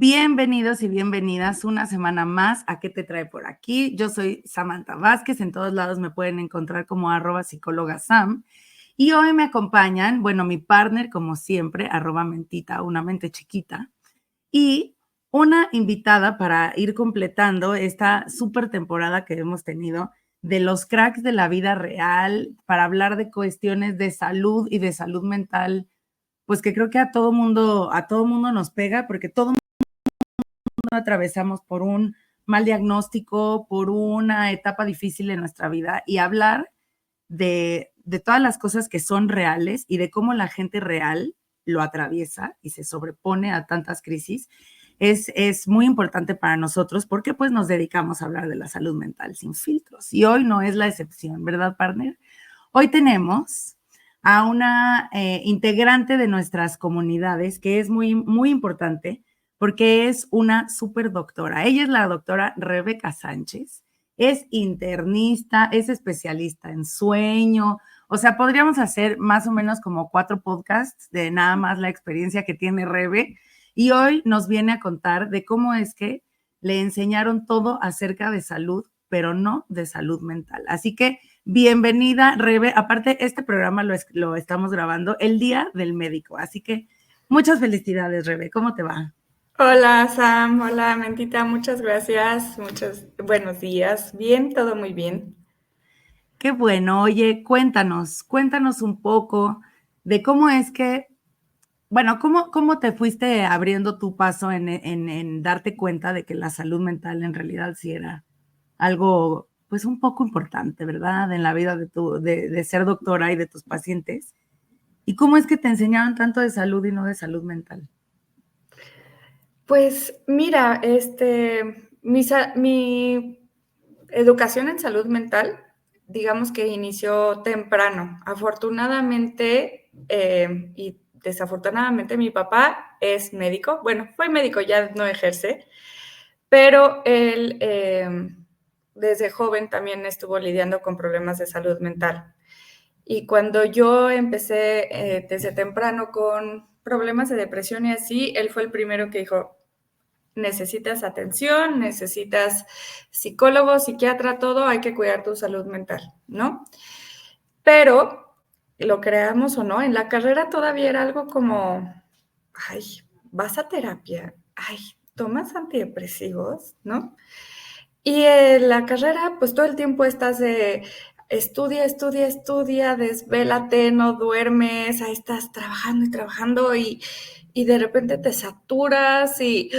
Bienvenidos y bienvenidas una semana más a ¿Qué te trae por aquí? Yo soy Samantha Vázquez, en todos lados me pueden encontrar como @psicóloga_sam. Y hoy me acompañan, bueno, mi partner, como siempre, @mentita, una mente chiquita, y una invitada para ir completando esta súper temporada que hemos tenido de los cracks de la vida real, para hablar de cuestiones de salud y de salud mental, pues que creo que a todo mundo nos pega, porque todo atravesamos por un mal diagnóstico, por una etapa difícil en nuestra vida, y hablar de todas las cosas que son reales y de cómo la gente real lo atraviesa y se sobrepone a tantas crisis, es muy importante para nosotros porque pues nos dedicamos a hablar de la salud mental sin filtros. Y hoy no es la excepción, ¿verdad, partner? Hoy tenemos a una integrante de nuestras comunidades que es muy, muy importante porque es una súper doctora. Ella es la doctora Rebeca Sánchez, es internista, es especialista en sueño. O sea, podríamos hacer más o menos como 4 podcasts de nada más la experiencia que tiene Rebe. Y hoy nos viene a contar de cómo es que le enseñaron todo acerca de salud, pero no de salud mental. Así que bienvenida, Rebe. Aparte, este programa lo estamos grabando el Día del Médico. Así que muchas felicidades, Rebe. ¿Cómo te va? Hola Sam, hola Mentita, muchas gracias, muchos buenos días. Bien, todo muy bien. Qué bueno. Oye, cuéntanos un poco de cómo es que, bueno, cómo te fuiste abriendo tu paso en darte cuenta de que la salud mental en realidad sí era algo, pues un poco importante, ¿verdad? En la vida de ser doctora y de tus pacientes. ¿Y cómo es que te enseñaron tanto de salud y no de salud mental? Pues mira, mi educación en salud mental, digamos que inició temprano. Afortunadamente y desafortunadamente mi papá es médico. Bueno, fue médico, ya no ejerce, pero él desde joven también estuvo lidiando con problemas de salud mental. Y cuando yo empecé desde temprano con problemas de depresión y así, él fue el primero que dijo, necesitas atención, necesitas psicólogo, psiquiatra, todo, hay que cuidar tu salud mental, ¿no? Pero, lo creamos o no, en la carrera todavía era algo como, ay, vas a terapia, ay, tomas antidepresivos, ¿no? Y en la carrera, pues todo el tiempo estás de estudia, estudia, estudia, desvélate, no duermes, ahí estás trabajando y trabajando y de repente te saturas y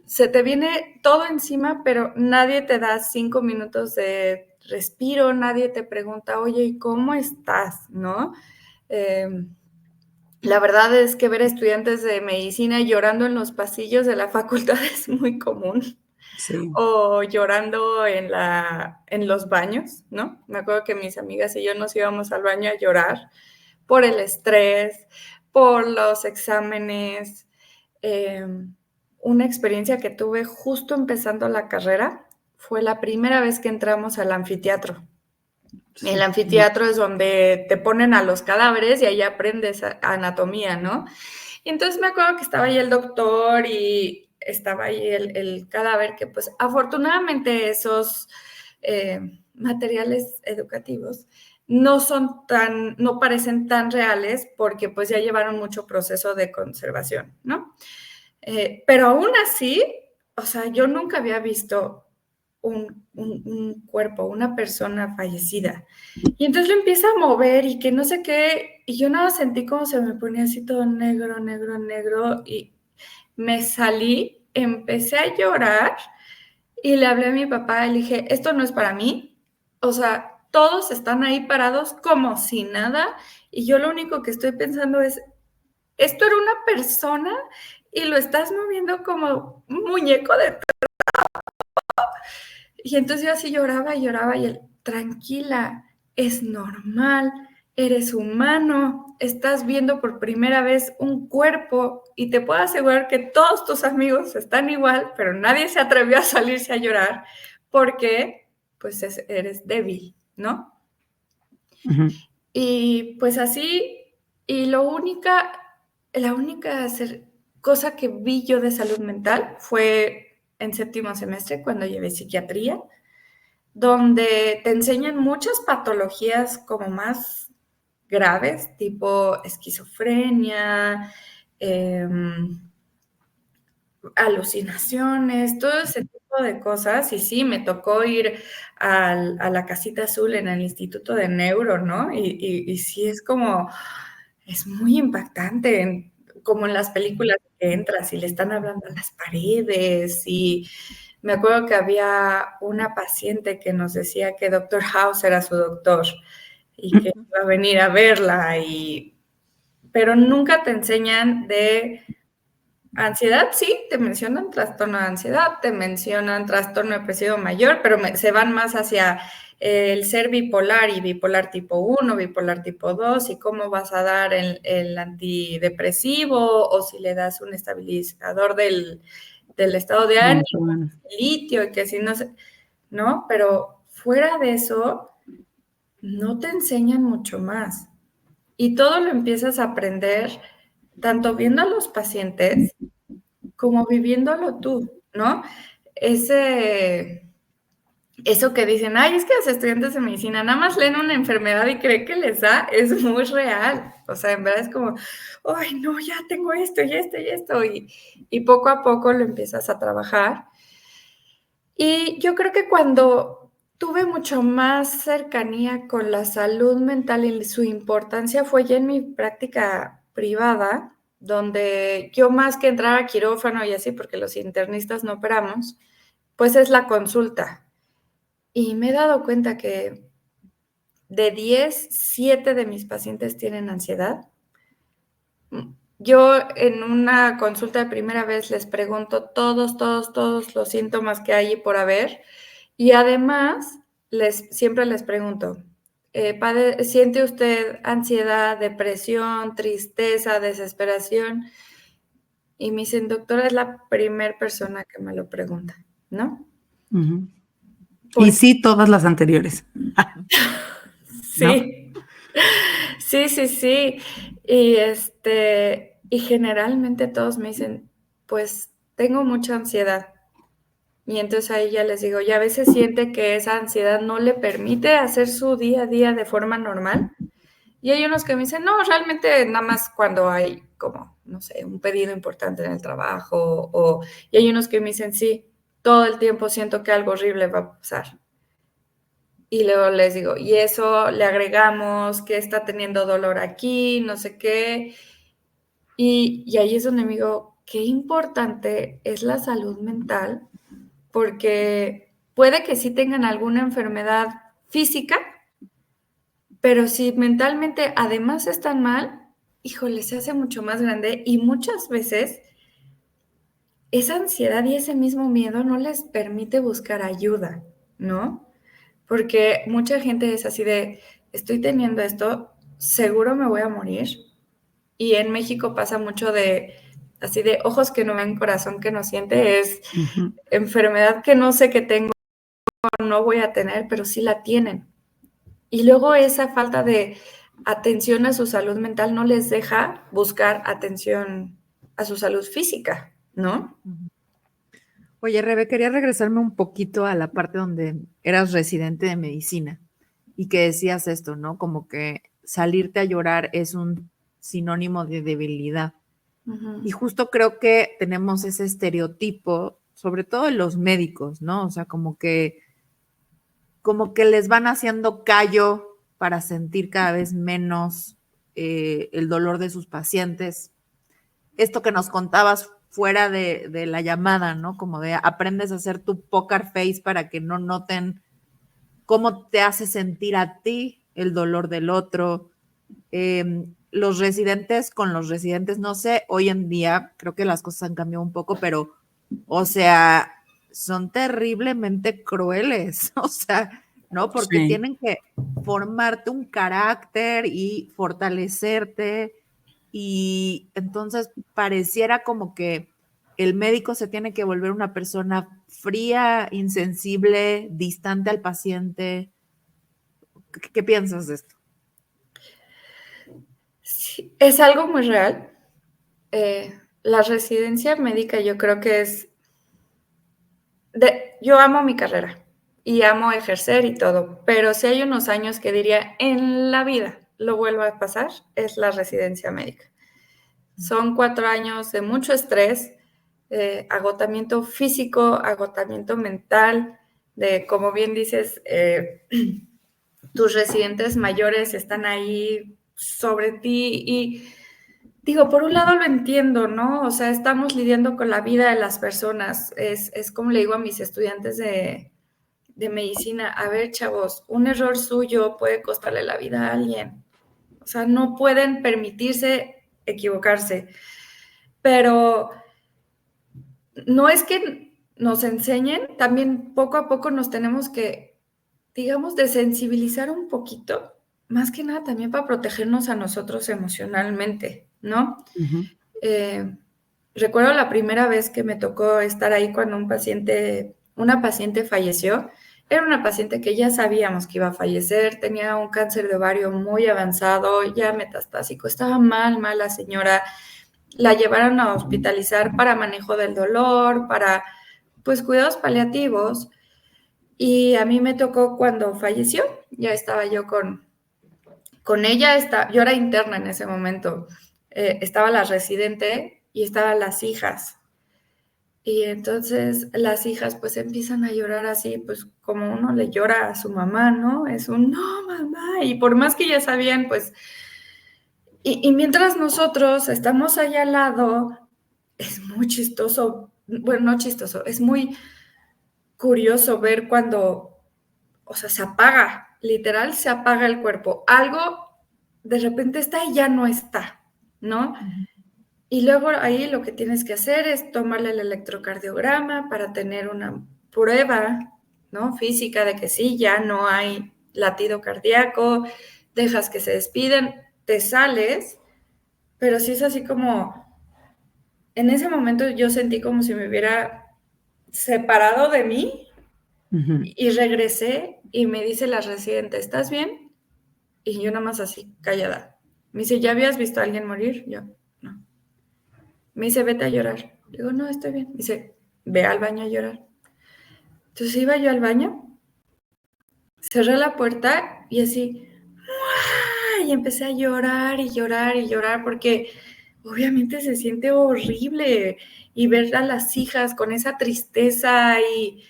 se te viene todo encima, pero nadie te da 5 minutos de respiro, nadie te pregunta, oye, ¿y cómo estás? ¿No? La verdad es que ver a estudiantes de medicina llorando en los pasillos de la facultad es muy común. Sí. O llorando en los baños, ¿no? Me acuerdo que mis amigas y yo nos íbamos al baño a llorar por el estrés, por los exámenes. Una experiencia que tuve justo empezando la carrera fue la primera vez que entramos al anfiteatro. El Sí. anfiteatro es donde te ponen a los cadáveres y ahí aprendes anatomía, ¿no? Y entonces me acuerdo que estaba ahí el doctor y estaba ahí el cadáver, que pues afortunadamente esos materiales educativos no parecen tan reales porque pues ya llevaron mucho proceso de conservación, ¿no? Pero aún así, o sea, yo nunca había visto un cuerpo, una persona fallecida. Y entonces lo empieza a mover y que no sé qué, y yo nada sentí como se me ponía así todo negro, negro, negro, y me salí, empecé a llorar y le hablé a mi papá y le dije, esto no es para mí, o sea, todos están ahí parados como si nada, y yo lo único que estoy pensando es, esto era una persona y lo estás moviendo como un muñeco de... Y entonces yo así lloraba y lloraba y él, tranquila, es normal, eres humano, estás viendo por primera vez un cuerpo y te puedo asegurar que todos tus amigos están igual, pero nadie se atrevió a salirse a llorar porque pues eres débil, ¿no? Ujú. Y pues así, y la única cosa que vi yo de salud mental fue en séptimo semestre, cuando llevé psiquiatría, donde te enseñan muchas patologías como más graves, tipo esquizofrenia, alucinaciones, todo ese tipo de cosas. Y sí, me tocó ir a la casita azul en el Instituto de Neuro, ¿no? Y sí es como, es muy impactante, como en las películas que entras y le están hablando a las paredes. Y me acuerdo que había una paciente que nos decía que Doctor House era su doctor y que iba a venir a verla, pero nunca te enseñan de ansiedad. Sí, te mencionan trastorno de ansiedad, te mencionan trastorno depresivo mayor, pero se van más hacia el ser bipolar y bipolar tipo 1, bipolar tipo 2, y cómo vas a dar el antidepresivo o si le das un estabilizador del estado de ánimo, litio, y que si no sé, ¿no? Pero fuera de eso, no te enseñan mucho más. Y todo lo empiezas a aprender tanto viendo a los pacientes como viviéndolo tú, ¿no? Eso que dicen, ay, es que los estudiantes de medicina nada más leen una enfermedad y creen que les da, es muy real. O sea, en verdad es como, ay, no, ya tengo esto y esto y esto. Y poco a poco lo empiezas a trabajar. Y yo creo que cuando tuve mucho más cercanía con la salud mental y su importancia fue ya en mi práctica privada, donde yo más que entrar a quirófano y así, porque los internistas no operamos, pues es la consulta. Y me he dado cuenta que de 10, 7 de mis pacientes tienen ansiedad. Yo en una consulta de primera vez les pregunto todos los síntomas que hay por haber. Y además, siempre les pregunto, ¿siente usted ansiedad, depresión, tristeza, desesperación? Y me dicen, doctora, es la primera persona que me lo pregunta, ¿no? Uh-huh. Y Porque sí, todas las anteriores. ¿No? sí, sí. Y generalmente todos me dicen, pues tengo mucha ansiedad. Y entonces ahí ya les digo, y a veces siente que esa ansiedad no le permite hacer su día a día de forma normal. Y hay unos que me dicen, no, realmente nada más cuando hay como, no sé, un pedido importante en el trabajo. Y hay unos que me dicen, sí, todo el tiempo siento que algo horrible va a pasar. Y luego les digo, y eso le agregamos que está teniendo dolor aquí, no sé qué. Y ahí es donde me digo, qué importante es la salud mental, porque puede que sí tengan alguna enfermedad física, pero si mentalmente además están mal, híjole, se hace mucho más grande y muchas veces esa ansiedad y ese mismo miedo no les permite buscar ayuda, ¿no? Porque mucha gente es así de, estoy teniendo esto, seguro me voy a morir. Y en México pasa mucho de, así de, ojos que no ven, corazón que no siente, es Uh-huh. enfermedad que no sé que tengo, no voy a tener, pero sí la tienen. Y luego esa falta de atención a su salud mental no les deja buscar atención a su salud física, ¿no? Oye, Rebe, quería regresarme un poquito a la parte donde eras residente de medicina y que decías esto, ¿no? Como que salirte a llorar es un sinónimo de debilidad. Uh-huh. Y justo creo que tenemos ese estereotipo, sobre todo en los médicos, ¿no? O sea, como que les van haciendo callo para sentir cada vez menos el dolor de sus pacientes. Esto que nos contabas fuera de la llamada, ¿no? Como de aprendes a hacer tu poker face para que no noten cómo te hace sentir a ti el dolor del otro. Los residentes con los residentes, no sé, hoy en día creo que las cosas han cambiado un poco, pero, o sea, son terriblemente crueles, o sea, ¿no? Porque Sí. tienen que formarte un carácter y fortalecerte y entonces pareciera como que el médico se tiene que volver una persona fría, insensible, distante al paciente. ¿Qué piensas de esto? Sí, es algo muy real. la residencia médica yo creo que es... yo amo mi carrera y amo ejercer y todo, pero si hay unos años que diría en la vida lo vuelvo a pasar, es la residencia médica. Son 4 años de mucho estrés, agotamiento físico, agotamiento mental, de, como bien dices, tus residentes mayores están ahí sobre ti y digo, por un lado lo entiendo, ¿no? O sea, estamos lidiando con la vida de las personas. Es como le digo a mis estudiantes de medicina, a ver, chavos, un error suyo puede costarle la vida a alguien. O sea, no pueden permitirse equivocarse. Pero no es que nos enseñen, también poco a poco nos tenemos que, digamos, desensibilizar un poquito, más que nada también para protegernos a nosotros emocionalmente, ¿no? Ujú. Recuerdo la primera vez que me tocó estar ahí cuando una paciente falleció. Era una paciente que ya sabíamos que iba a fallecer, tenía un cáncer de ovario muy avanzado, ya metastásico, estaba mal la señora. La llevaron a hospitalizar para manejo del dolor, para, pues, cuidados paliativos. Y a mí me tocó cuando falleció, ya estaba yo con ella, yo era interna en ese momento, estaba la residente y estaban las hijas. Y entonces las hijas pues empiezan a llorar así, pues como uno le llora a su mamá, ¿no? Es un, no, mamá, y por más que ya sabían, pues, y mientras nosotros estamos allá al lado, es muy chistoso, bueno, no chistoso, es muy curioso ver cuando, o sea, se apaga, literal se apaga el cuerpo. Algo de repente está y ya no está, ¿no? Y luego ahí lo que tienes que hacer es tomarle el electrocardiograma para tener una prueba, ¿no? Física de que sí, ya no hay latido cardíaco, dejas que se despiden, te sales, pero sí es así como, en ese momento yo sentí como si me hubiera separado de mí y regresé y me dice la residente, ¿estás bien? Y yo nada más así, callada. Me dice, ¿ya habías visto a alguien morir? Yo, no. Me dice, vete a llorar. Digo, no, estoy bien. Me dice, ve al baño a llorar. Entonces iba yo al baño, cerré la puerta y así, ¡mua! Y empecé a llorar y llorar y llorar porque obviamente se siente horrible y ver a las hijas con esa tristeza y,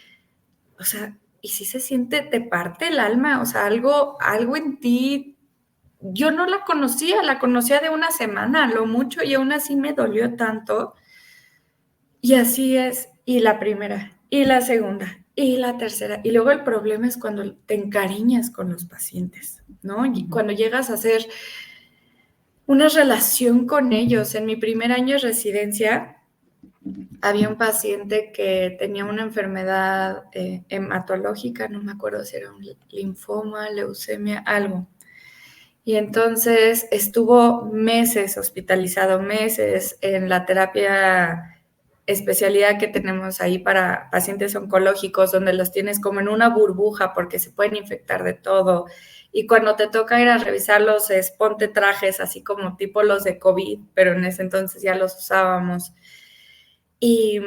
o sea, y sí se siente, te parte el alma, o sea, algo en ti. Yo no la conocía de una semana, lo mucho, y aún así me dolió tanto. Y así es, y la primera, y la segunda, y la tercera. Y luego el problema es cuando te encariñas con los pacientes, ¿no? Y cuando llegas a hacer una relación con ellos. En mi primer año de residencia, había un paciente que tenía una enfermedad hematológica, no me acuerdo si era un linfoma, leucemia, algo. Y entonces estuvo meses hospitalizado, meses en la terapia especialidad que tenemos ahí para pacientes oncológicos, donde los tienes como en una burbuja porque se pueden infectar de todo. Y cuando te toca ir a revisarlos, ponte trajes así como tipo los de COVID, pero en ese entonces ya los usábamos. Y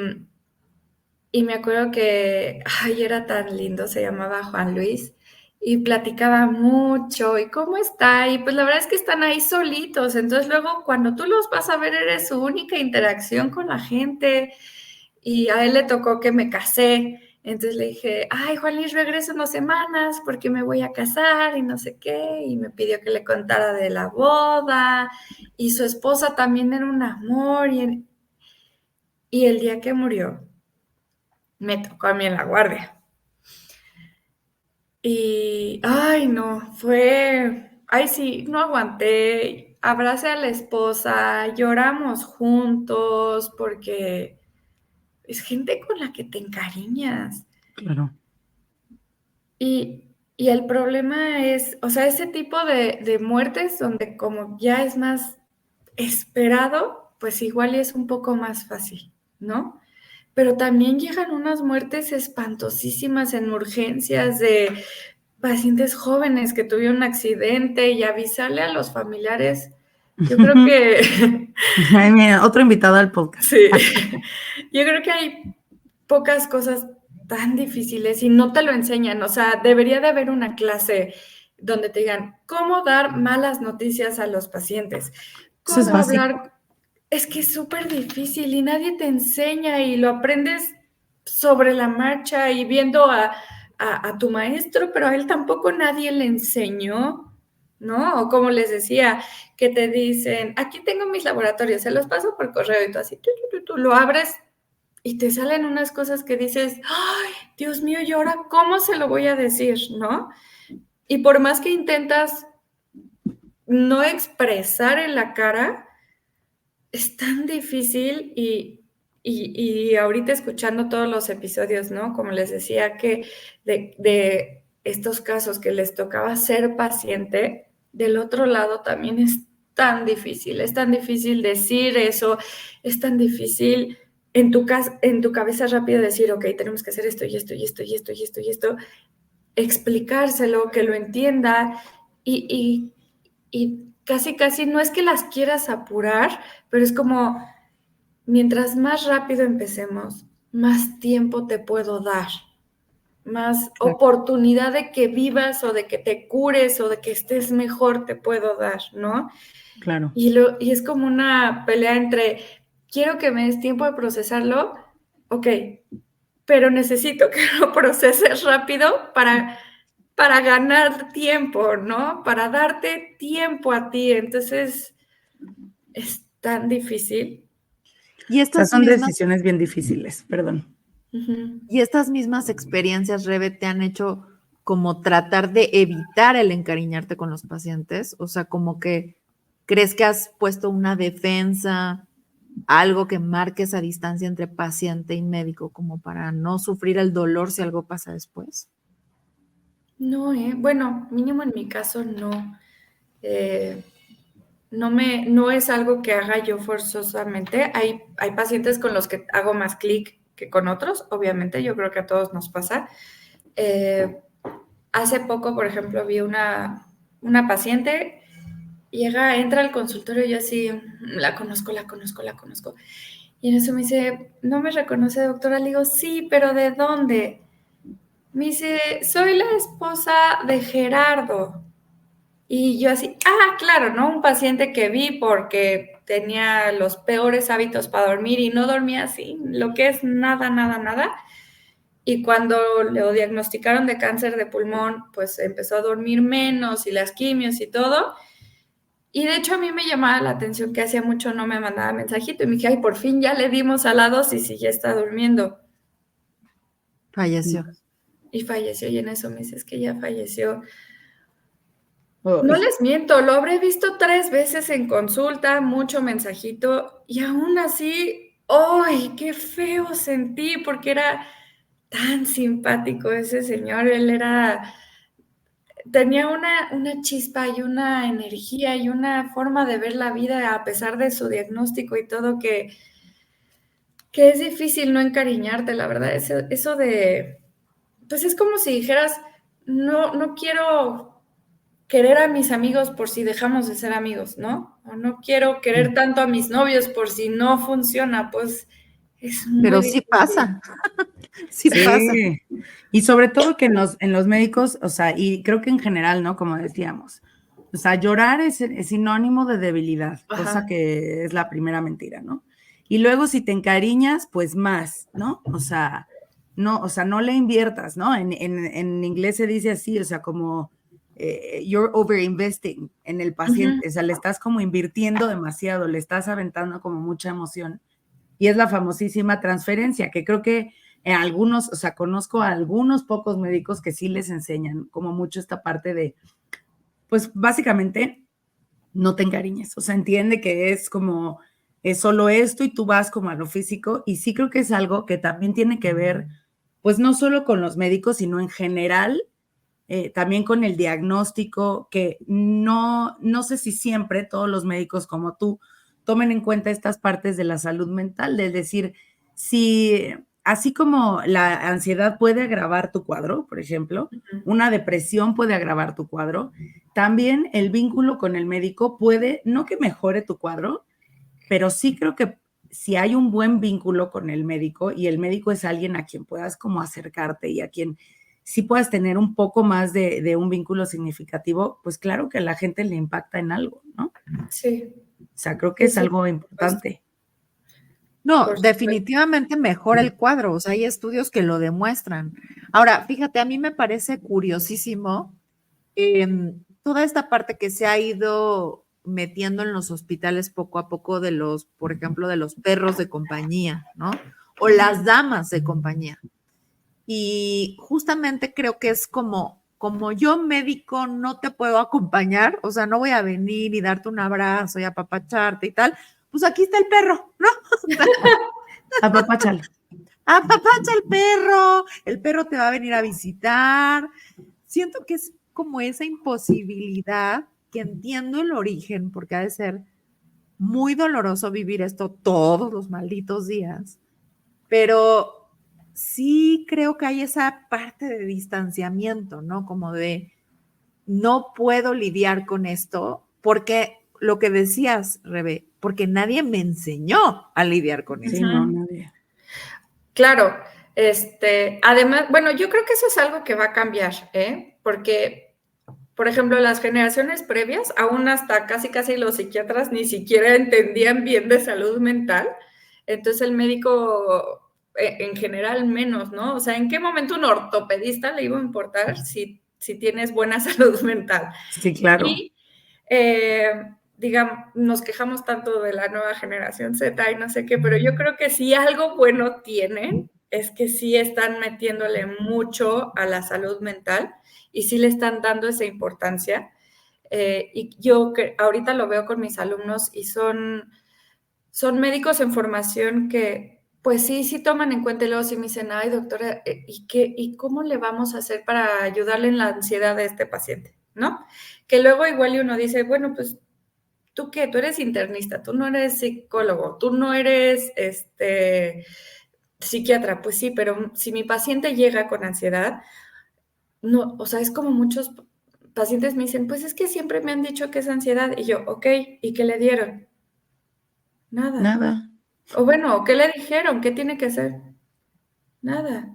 me acuerdo que, ay, era tan lindo, se llamaba Juan Luis, y platicaba mucho, y cómo está, y pues la verdad es que están ahí solitos, entonces luego cuando tú los vas a ver eres su única interacción con la gente, y a él le tocó que me casé, entonces le dije, ay, Juan Luis, regreso unas semanas porque me voy a casar y no sé qué, y me pidió que le contara de la boda, y su esposa también era un amor, y el día que murió, me tocó a mí en la guardia. Y, ay, no, ay, sí, no aguanté, abracé a la esposa, lloramos juntos, porque es gente con la que te encariñas. Claro. Y el problema es, o sea, ese tipo de muertes donde como ya es más esperado, pues igual es un poco más fácil, ¿no? Pero también llegan unas muertes espantosísimas en urgencias de pacientes jóvenes que tuvieron un accidente y avisarle a los familiares, yo creo que Ay, mira, otro invitado al podcast. Sí, yo creo que hay pocas cosas tan difíciles y no te lo enseñan. O sea, debería de haber una clase donde te digan cómo dar malas noticias a los pacientes, Eso es cómo básico. hablar. Es que es súper difícil y nadie te enseña y lo aprendes sobre la marcha y viendo a tu maestro, pero a él tampoco nadie le enseñó, ¿no? O como les decía, que te dicen, aquí tengo mis laboratorios, se los paso por correo y tú así, tú lo abres y te salen unas cosas que dices, ay, Dios mío, ¿y ahora cómo se lo voy a decir, no? Y por más que intentas no expresar en la cara, es tan difícil y ahorita escuchando todos los episodios, ¿no? Como les decía, que de estos casos que les tocaba ser paciente, del otro lado también es tan difícil decir eso, es tan difícil en tu cabeza rápido decir, ok, tenemos que hacer esto y esto y esto y esto y esto y esto, explicárselo, que lo entienda y casi, casi no es que las quieras apurar, pero es como, mientras más rápido empecemos, más tiempo te puedo dar, más Claro. oportunidad de que vivas o de que te cures o de que estés mejor te puedo dar, ¿no? Claro. Y es como una pelea entre, quiero que me des tiempo de procesarlo, ok, pero necesito que lo proceses rápido para ganar tiempo, ¿no? Para darte tiempo a ti. Entonces, es tan difícil. Y O sea, estas son mismas, decisiones bien difíciles, perdón. Ujú. y estas mismas experiencias, Rebe, te han hecho como tratar de evitar el encariñarte con los pacientes, o sea, como que crees que has puesto una defensa, algo que marque esa distancia entre paciente y médico, como para no sufrir el dolor si algo pasa después. No, bueno, mínimo en mi caso no. Eh, no es algo que haga yo forzosamente. Hay pacientes con los que hago más clic que con otros, obviamente, yo creo que a todos nos pasa. Eh, hace poco, por ejemplo, vi una paciente, entra al consultorio y yo así, la conozco. Y en eso me dice, ¿no me reconoce, doctora? Le digo, sí, pero ¿de dónde? Me dice, soy la esposa de Gerardo. Y yo así, claro, ¿no? Un paciente que vi porque tenía los peores hábitos para dormir y no dormía así, lo que es nada, nada, nada. Y cuando lo diagnosticaron de cáncer de pulmón, pues empezó a dormir menos y las quimios y todo. Y de hecho a mí me llamaba la atención que hacía mucho no me mandaba mensajito y me dije, ay, por fin ya le dimos a la dosis y ya está durmiendo. Falleció. Y falleció y en eso me dices que ya falleció. Ay. No les miento, lo habré visto 3 veces en consulta, mucho mensajito y aún así, ¡ay, qué feo sentí! Porque era tan simpático ese señor, tenía una chispa y una energía y una forma de ver la vida a pesar de su diagnóstico y todo que es difícil no encariñarte, la verdad, eso de, pues es como si dijeras, no quiero querer a mis amigos por si dejamos de ser amigos, ¿no? O no quiero querer tanto a mis novios por si no funciona, pues es muy Pero sí difícil. pasa, sí pasa. Sí. Y sobre todo que en los médicos, o sea, y creo que en general, ¿no? Como decíamos, o sea, llorar es sinónimo de debilidad, cosa Ajá. que es la primera mentira, ¿no? Y luego si te encariñas, pues más, ¿no? O sea, no le inviertas, ¿no? En inglés se dice así, o sea, como you're overinvesting en el paciente, o sea, le estás como invirtiendo demasiado, le estás aventando como mucha emoción. Y es la famosísima transferencia, que creo que algunos, o sea, conozco a algunos pocos médicos que sí les enseñan como mucho esta parte de, pues básicamente no te encariñes, o sea, entiende que es como, es solo esto y tú vas como a lo físico y sí creo que es algo que también tiene que ver, pues no solo con los médicos, sino en general, también con el diagnóstico, que no sé si siempre todos los médicos como tú tomen en cuenta estas partes de la salud mental, de decir, si así como la ansiedad puede agravar tu cuadro, por ejemplo, una depresión puede agravar tu cuadro, también el vínculo con el médico puede, no que mejore tu cuadro, pero sí creo que si hay un buen vínculo con el médico y el médico es alguien a quien puedas como acercarte y a quien sí puedas tener un poco más de un vínculo significativo, pues claro que a la gente le impacta en algo, ¿no? Sí. O sea, creo que es Sí, algo importante. No, por supuesto. definitivamente mejora el cuadro, o sea, hay estudios que lo demuestran. Ahora, fíjate, a mí me parece curiosísimo toda esta parte que se ha ido metiendo en los hospitales poco a poco de los, por ejemplo, de los perros de compañía, ¿no? O las damas de compañía. Y justamente creo que es como yo médico no te puedo acompañar, o sea, no voy a venir y darte un abrazo y apapacharte y tal, pues aquí está el perro, ¿no? Apapáchalo. Apapacha el perro te va a venir a visitar. Siento que es como esa imposibilidad que entiendo el origen, porque ha de ser muy doloroso vivir esto todos los malditos días, pero sí creo que hay esa parte de distanciamiento, ¿no? Como de no puedo lidiar con esto porque lo que decías, Rebe, porque nadie me enseñó a lidiar con Sí, eso. no, nadie. Claro, además, bueno, yo creo que eso es algo que va a cambiar, ¿eh? Porque, por ejemplo, las generaciones previas, aún hasta casi los psiquiatras ni siquiera entendían bien de salud mental, entonces el médico en general menos, ¿no? O sea, ¿en qué momento un ortopedista le iba a importar si tienes buena salud mental? Sí, claro. Y digamos, nos quejamos tanto de la nueva generación Z y no sé qué, pero yo creo que si algo bueno tienen es que sí están metiéndole mucho a la salud mental y sí le están dando esa importancia. Y yo que ahorita lo veo con mis alumnos y son médicos en formación que pues sí toman en cuenta y luego sí me dicen, ay doctora, ¿y cómo le vamos a hacer para ayudarle en la ansiedad de este paciente? ¿No? Que luego igual y uno dice, bueno, pues, ¿tú qué? Tú eres internista, tú no eres psicólogo, tú no eres psiquiatra. Pues sí, pero si mi paciente llega con ansiedad, no, o sea, es como muchos pacientes me dicen, pues es que siempre me han dicho que es ansiedad. Y yo, ok, ¿y qué le dieron? Nada. Nada. O bueno, ¿qué le dijeron? ¿Qué tiene que hacer? Nada.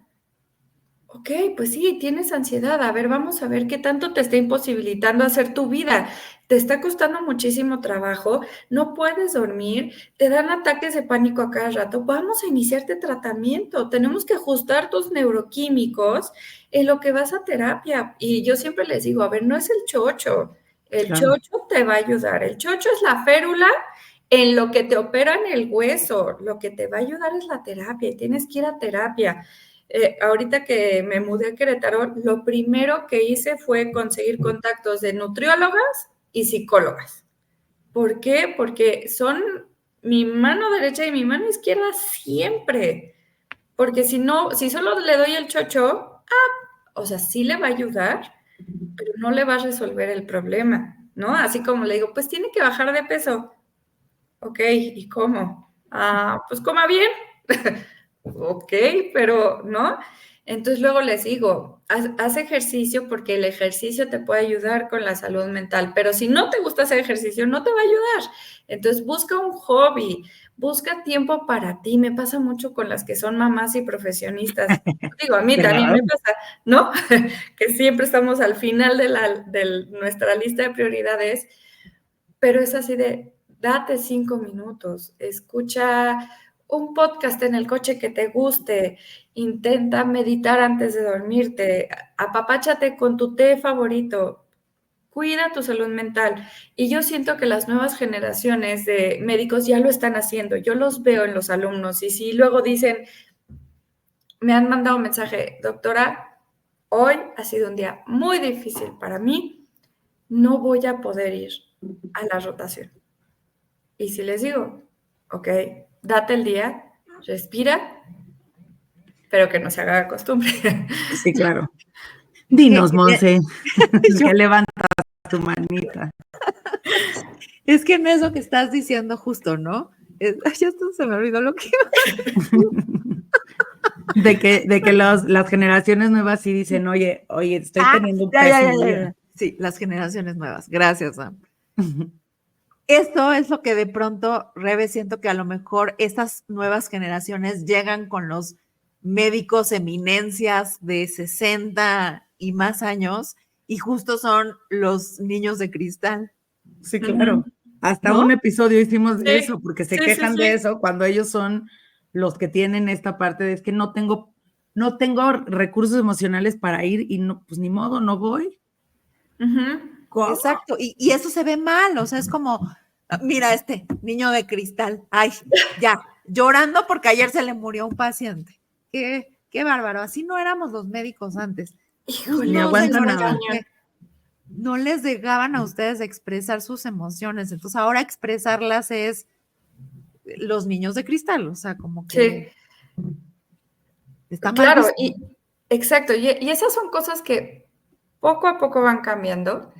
Ok, pues sí, tienes ansiedad. A ver, vamos a ver qué tanto te está imposibilitando hacer tu vida. Te está costando muchísimo trabajo, no puedes dormir, te dan ataques de pánico a cada rato. Vamos a iniciarte tratamiento. Tenemos que ajustar tus neuroquímicos en lo que vas a terapia. Y yo siempre les digo, a ver, no es el chocho. El Claro. chocho te va a ayudar. El chocho es la férula en lo que te operan el hueso. Lo que te va a ayudar es la terapia y tienes que ir a terapia. Ahorita que me mudé a Querétaro, lo primero que hice fue conseguir contactos de nutriólogas y psicólogas. ¿Por qué? Porque son mi mano derecha y mi mano izquierda siempre. Porque si solo le doy el chocho, o sea, sí le va a ayudar, pero no le va a resolver el problema, ¿no? Así como le digo, pues tiene que bajar de peso. Ok, ¿y cómo? Pues coma bien. Ok, pero ¿no? Entonces luego les digo, haz ejercicio porque el ejercicio te puede ayudar con la salud mental, pero si no te gusta hacer ejercicio, no te va a ayudar. Entonces busca un hobby, busca tiempo para ti. Me pasa mucho con las que son mamás y profesionistas. Digo, a mí también me pasa, ¿no? Que siempre estamos al final de nuestra lista de prioridades, pero es así de, date 5 minutos, escucha un podcast en el coche que te guste, intenta meditar antes de dormirte, apapáchate con tu té favorito, cuida tu salud mental. Y yo siento que las nuevas generaciones de médicos ya lo están haciendo, yo los veo en los alumnos y si luego dicen, me han mandado un mensaje, doctora, hoy ha sido un día muy difícil para mí, no voy a poder ir a la rotación. Y si les digo, ok, date el día, respira, pero que no se haga costumbre. Sí, claro. Dinos, Monse, Yo- que levantas tu manita. Es que en eso que estás diciendo justo, ¿no? Ya hasta se me olvidó lo que De que las generaciones nuevas sí dicen, oye, estoy teniendo un pésimo día. Sí, las generaciones nuevas. Gracias, Sam. Eso es lo que de pronto, Rebe, siento que a lo mejor estas nuevas generaciones llegan con los médicos eminencias de 60 y más años y justo son los niños de cristal. Sí, claro. Hasta ¿No? un episodio hicimos de Sí, eso, porque se sí, quejan sí, de sí. eso cuando ellos son los que tienen esta parte de es que no tengo recursos emocionales para ir y no, pues ni modo, no voy. ¿Cómo? Exacto, y eso se ve mal, o sea, es como, mira este niño de cristal, ay, ya, llorando porque ayer se le murió un paciente. Qué bárbaro, así no éramos los médicos antes. Híjole, Ni Justo, aguanta señores, nada. porque no les dejaban a ustedes expresar sus emociones, entonces ahora expresarlas es los niños de cristal, o sea, como que sí, está mal claro, visto. exacto, y esas son cosas que poco a poco van cambiando.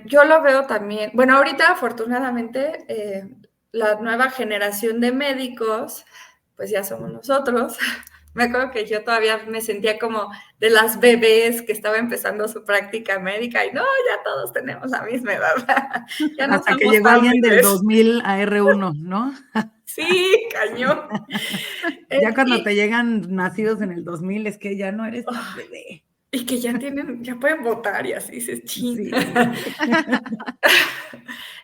Yo lo veo también, bueno, ahorita afortunadamente la nueva generación de médicos, pues ya somos nosotros. Me acuerdo que yo todavía me sentía como de las bebés que estaba empezando su práctica médica y no, ya todos tenemos la misma edad, ya no Hasta que somos llegó tan alguien del bebés. 2000 a R1, ¿no? Sí, cañón. Ya cuando te Y, llegan nacidos en el 2000 es que ya no eres tan bebé. y que ya pueden votar y así dices, chin. Sí.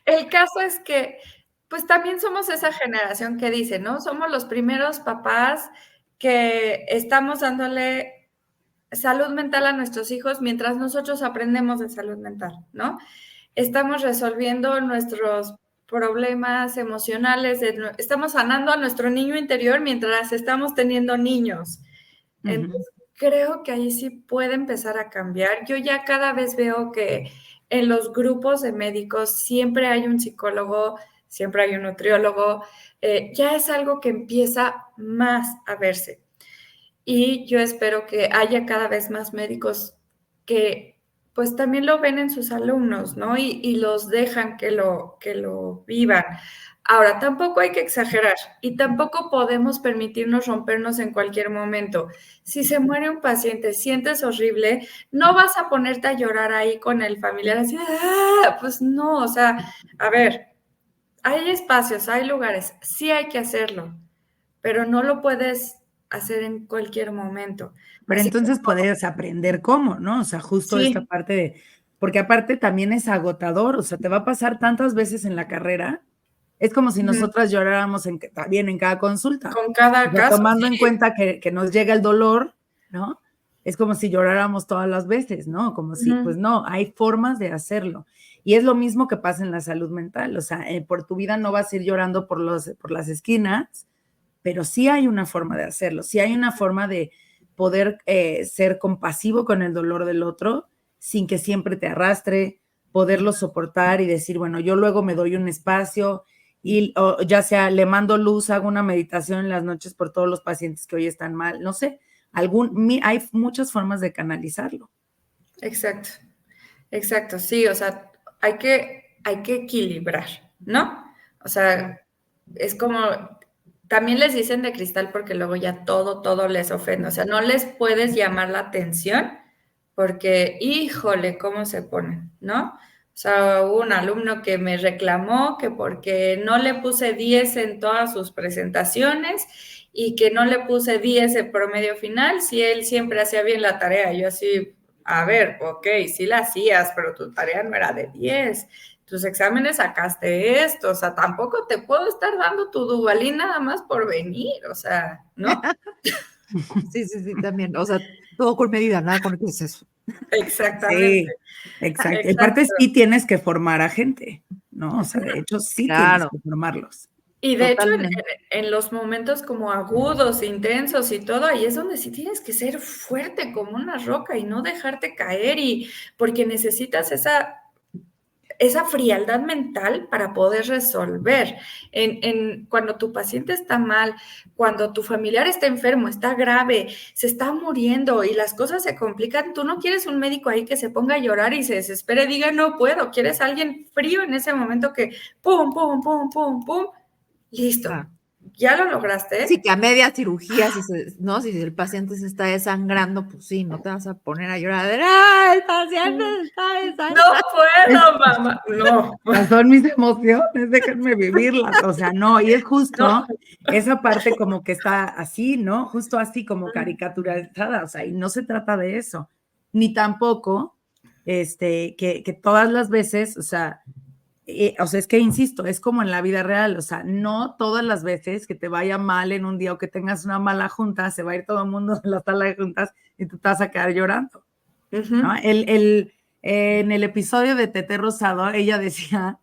El caso es que, pues también somos esa generación que dice, ¿no? Somos los primeros papás que estamos dándole salud mental a nuestros hijos mientras nosotros aprendemos de salud mental, ¿no? Estamos resolviendo nuestros problemas emocionales, estamos sanando a nuestro niño interior mientras estamos teniendo niños. Entonces, creo que ahí sí puede empezar a cambiar. Yo ya cada vez veo que en los grupos de médicos siempre hay un psicólogo, siempre hay un nutriólogo, ya es algo que empieza más a verse. Y yo espero que haya cada vez más médicos que pues también lo ven en sus alumnos, ¿no? Y los dejan que lo vivan. Ahora, tampoco hay que exagerar y tampoco podemos permitirnos rompernos en cualquier momento. Si se muere un paciente, sientes horrible, no vas a ponerte a llorar ahí con el familiar así, ¡ah! Pues no, o sea, a ver, hay espacios, hay lugares, sí hay que hacerlo, pero no lo puedes hacer en cualquier momento. Pero Así entonces como, puedes aprender cómo, ¿no? O sea, justo esta sí, parte de, porque aparte también es agotador, o sea, te va a pasar tantas veces en la carrera, es como si nosotras lloráramos también en cada consulta. con O cada sea, caso, tomando en sí. cuenta que nos llega el dolor, ¿no? Es como si lloráramos todas las veces, ¿no? Como si, pues no, hay formas de hacerlo. Y es lo mismo que pasa en la salud mental, o sea, por tu vida no vas a ir llorando por las esquinas, pero sí hay una forma de hacerlo, sí hay una forma de poder ser compasivo con el dolor del otro sin que siempre te arrastre, poderlo soportar y decir, bueno, yo luego me doy un espacio y ya sea le mando luz, hago una meditación en las noches por todos los pacientes que hoy están mal, no sé, hay muchas formas de canalizarlo. Exacto, exacto, sí, o sea, hay que equilibrar, ¿no? O sea, es como, también les dicen de cristal porque luego ya todo les ofende, o sea, no les puedes llamar la atención porque, híjole, cómo se ponen, ¿no? O sea, hubo un alumno que me reclamó que porque no le puse 10 en todas sus presentaciones y que no le puse 10 en promedio final, si él siempre hacía bien la tarea. Yo así, a ver, ok, sí la hacías, pero tu tarea no era de 10. Tus exámenes sacaste esto, o sea, tampoco te puedo estar dando tu Duvalín nada más por venir, o sea, ¿no? Sí, también, o sea, todo con medida, nada con exceso. Exactamente, Sí, exacto. Y aparte exacto. sí tienes que formar a gente, ¿no? O sea, de hecho sí tienes Claro, que formarlos. Y de hecho, totalmente. en los momentos como agudos, intensos y todo, ahí es donde sí tienes que ser fuerte como una roca y no dejarte caer, y porque necesitas esa frialdad mental para poder resolver. Cuando tu paciente está mal, cuando tu familiar está enfermo, está grave, se está muriendo y las cosas se complican, tú no quieres un médico ahí que se ponga a llorar y se desespere, diga no puedo, quieres alguien frío en ese momento que pum, pum, pum, pum, pum, listo. Claro. ya lo lograste. Sí, que a media cirugía, ¿no? Si el paciente se está desangrando, pues sí, no te vas a poner a llorar de, ¡ah, el paciente se está desangrando! No puedo, mamá. No. Son mis emociones, déjenme vivirlas. O sea, no, y es justo esa parte como que está así, ¿no? Justo así como caricaturizada, o sea, y no se trata de eso, ni tampoco, que todas las veces, o sea, es que insisto, es como en la vida real, o sea, no todas las veces que te vaya mal en un día o que tengas una mala junta, se va a ir todo el mundo de la sala de juntas y tú te vas a quedar llorando, ¿no? En el episodio de Tete Rosado, ella decía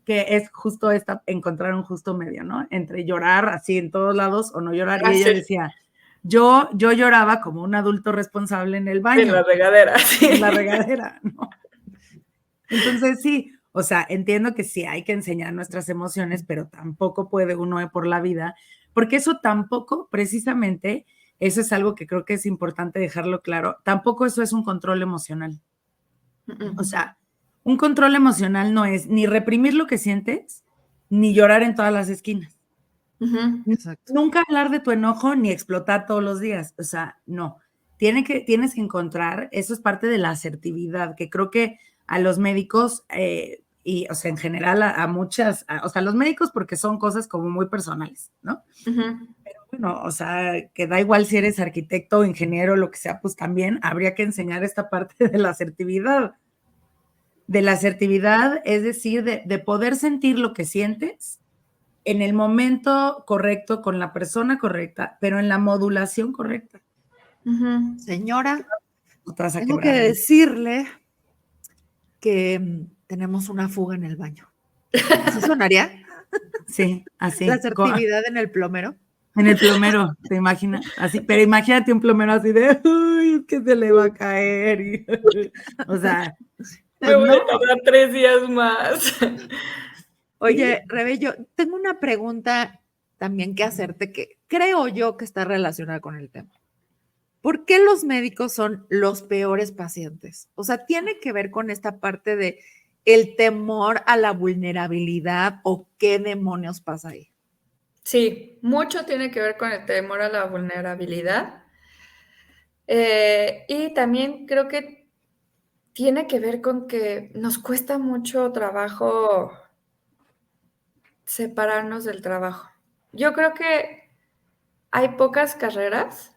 que es justo encontrar un justo medio, ¿no? Entre llorar así en todos lados o no llorar. Y ella decía, yo lloraba como un adulto responsable en el baño. En la regadera, sí. En la regadera, ¿no? Entonces, sí, o sea, entiendo que sí hay que enseñar nuestras emociones, pero tampoco puede uno ir por la vida, porque eso tampoco, precisamente, eso es algo que creo que es importante dejarlo claro, tampoco eso es un control emocional. O sea, un control emocional no es ni reprimir lo que sientes, ni llorar en todas las esquinas. Exacto. Nunca hablar de tu enojo ni explotar todos los días. O sea, no. Tienes que encontrar, eso es parte de la asertividad, que creo que a los médicos, y o sea, en general a muchas, o sea, los médicos porque son cosas como muy personales, ¿no? Pero bueno, o sea, que da igual si eres arquitecto o ingeniero, lo que sea, pues también habría que enseñar esta parte de la asertividad. De la asertividad, es decir, de poder sentir lo que sientes en el momento correcto, con la persona correcta, pero en la modulación correcta. Señora, Tengo tengo que decirle que tenemos una fuga en el baño. ¿Así sonaría? Sí, así. La asertividad en el plomero. En el plomero, ¿te imaginas? Así, pero imagínate un plomero así de, uy, es que se le va a caer. Y, o sea, me voy a tardar 3 días más. Oye, Rebe, yo tengo una pregunta también que hacerte que creo yo que está relacionada con el tema. ¿Por qué los médicos son los peores pacientes? O sea, ¿tiene que ver con esta parte de el temor a la vulnerabilidad o qué demonios pasa ahí? Sí, mucho tiene que ver con el temor a la vulnerabilidad. Y también creo que tiene que ver con que nos cuesta mucho trabajo separarnos del trabajo. Yo creo que hay pocas carreras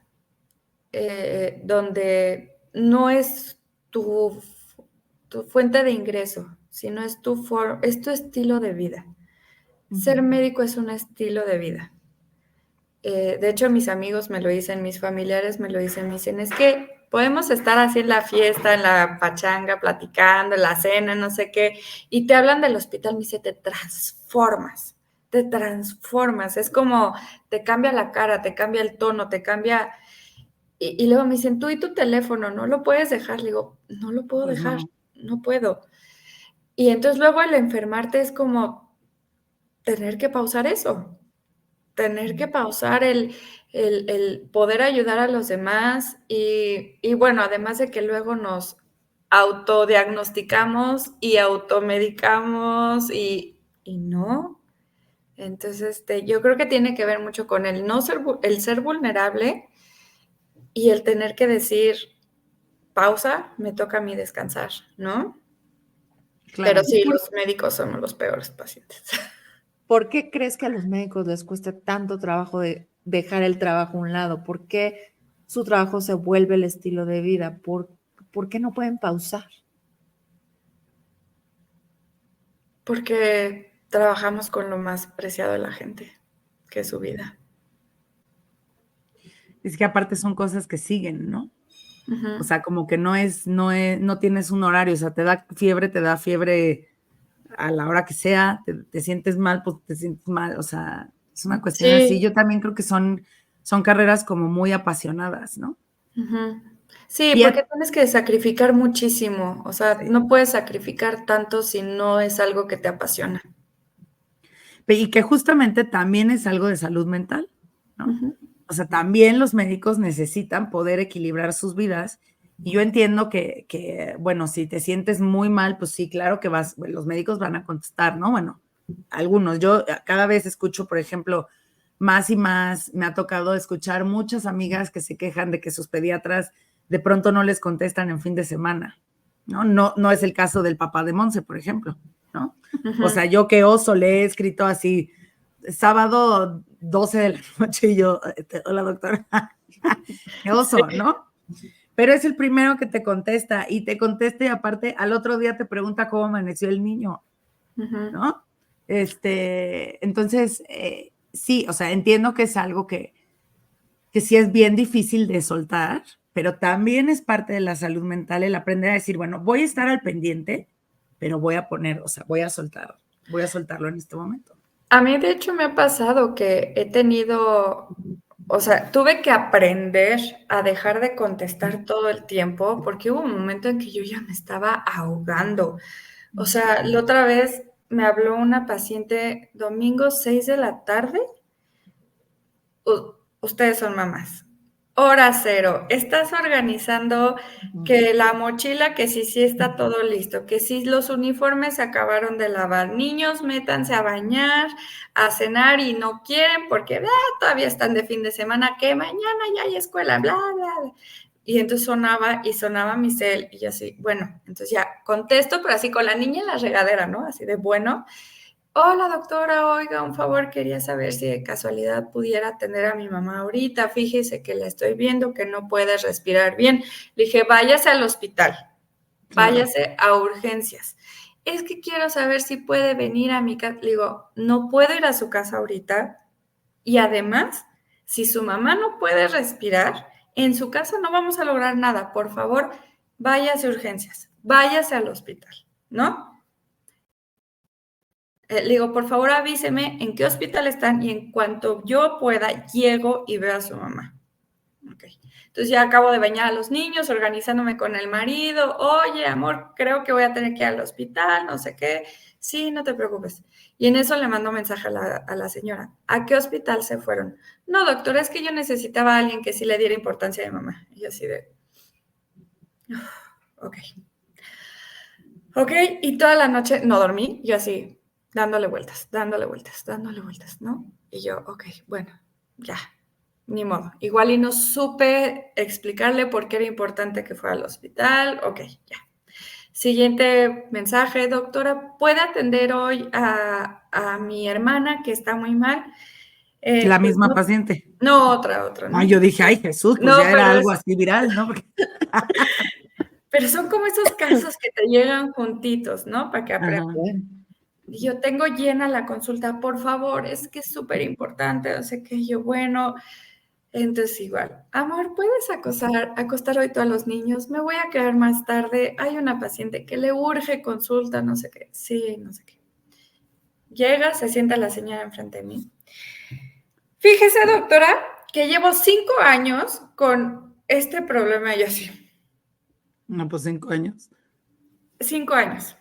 donde no es tu fuente de ingreso, sino es tu estilo de vida. Ser médico es un estilo de vida. De hecho, mis amigos me lo dicen, mis familiares me lo dicen, me dicen, es que podemos estar así en la fiesta, en la pachanga, platicando, en la cena, no sé qué, y te hablan del hospital, me dice, te transformas, es como, te cambia la cara, te cambia el tono, te cambia, y luego me dicen, tú y tu teléfono, ¿no lo puedes dejar? Le digo, no lo puedo dejar, no puedo. Y entonces luego el enfermarte es como tener que pausar eso. Tener que pausar el poder ayudar a los demás y bueno, además de que luego nos autodiagnosticamos y automedicamos y no. Entonces, yo creo que tiene que ver mucho con el ser vulnerable y el tener que decir, pausa, me toca a mí descansar, ¿no? Claro. Pero sí, los médicos somos los peores pacientes. ¿Por qué crees que a los médicos les cuesta tanto trabajo de dejar el trabajo a un lado? ¿Por qué su trabajo se vuelve el estilo de vida? ¿Por qué no pueden pausar? Porque trabajamos con lo más preciado de la gente, que es su vida. Es que aparte son cosas que siguen, ¿no? O sea, como que no tienes un horario, o sea, te da fiebre a la hora que sea, te sientes mal, pues te sientes mal, o sea, es una cuestión así. Yo también creo que son carreras como muy apasionadas, ¿no? Sí, porque tienes que sacrificar muchísimo, o sea, no puedes sacrificar tanto si no es algo que te apasiona. Y que justamente también es algo de salud mental, ¿no? O sea, también los médicos necesitan poder equilibrar sus vidas. Y yo entiendo que, bueno, si te sientes muy mal, pues sí, claro que los médicos van a contestar, ¿no? Bueno, algunos. Yo cada vez escucho, por ejemplo, más y más me ha tocado escuchar muchas amigas que se quejan de que sus pediatras de pronto no les contestan en fin de semana, ¿no? No es el caso del papá de Monse, por ejemplo, ¿no? O sea, yo que oso le he escrito así, sábado 12 de la noche y yo, hola doctora, qué oso, ¿no? Pero es el primero que te contesta y te aparte al otro día te pregunta cómo amaneció el niño, ¿no? Entonces, sí, o sea, entiendo que es algo que sí es bien difícil de soltar, pero también es parte de la salud mental el aprender a decir, bueno, voy a estar al pendiente, pero voy a poner, o sea, voy a soltarlo en este momento. A mí, de hecho, me ha pasado que he tenido, o sea, tuve que aprender a dejar de contestar todo el tiempo porque hubo un momento en que yo ya me estaba ahogando. O sea, la otra vez me habló una paciente domingo 6 de la tarde. Ustedes son mamás. Hora cero. Estás organizando que la mochila, que sí está todo listo, que si los uniformes se acabaron de lavar, niños, métanse a bañar, a cenar y no quieren porque todavía están de fin de semana, que mañana ya hay escuela, bla, bla, bla. Y entonces sonaba mi cel y yo así, bueno, entonces ya contesto, pero así con la niña en la regadera, ¿no? Así de bueno. Hola doctora, oiga, un favor, quería saber si de casualidad pudiera atender a mi mamá ahorita. Fíjese que la estoy viendo que no puede respirar bien. Le dije, váyase al hospital, váyase a urgencias. Es que quiero saber si puede venir a mi casa. Le digo, no puedo ir a su casa ahorita. Y además, si su mamá no puede respirar, en su casa no vamos a lograr nada. Por favor, váyase a urgencias, váyase al hospital, ¿no? Le digo, por favor avíseme en qué hospital están y en cuanto yo pueda, llego y veo a su mamá. Okay. Entonces ya acabo de bañar a los niños, organizándome con el marido. Oye, amor, creo que voy a tener que ir al hospital, no sé qué. Sí, no te preocupes. Y en eso le mando mensaje a la señora. ¿A qué hospital se fueron? No, doctora, es que yo necesitaba a alguien que sí le diera importancia a mi mamá. Y yo así de... Ok. Ok, y toda la noche no dormí. Yo así... dándole vueltas, ¿no? Y yo, ok, bueno, ya, ni modo. Igual y no supe explicarle por qué era importante que fuera al hospital. Ok, ya. Siguiente mensaje, doctora, ¿puede atender hoy a mi hermana que está muy mal? La Pues misma paciente. No, otra, ¿no? Yo dije, ay Jesús, pues no, ya era algo así viral, ¿no? Pero son como esos casos que te llegan juntitos, ¿no? Para que aprendas. Y yo tengo llena la consulta, por favor, es que es súper importante, no sé qué, yo, bueno, entonces igual, amor, ¿puedes acostar hoy tú a los niños? Me voy a quedar más tarde, hay una paciente que le urge consulta, no sé qué, sí, no sé qué. Llega, se sienta la señora enfrente de mí. Fíjese, doctora, que llevo 5 años con este problema y así. No, pues 5 años. 5 años.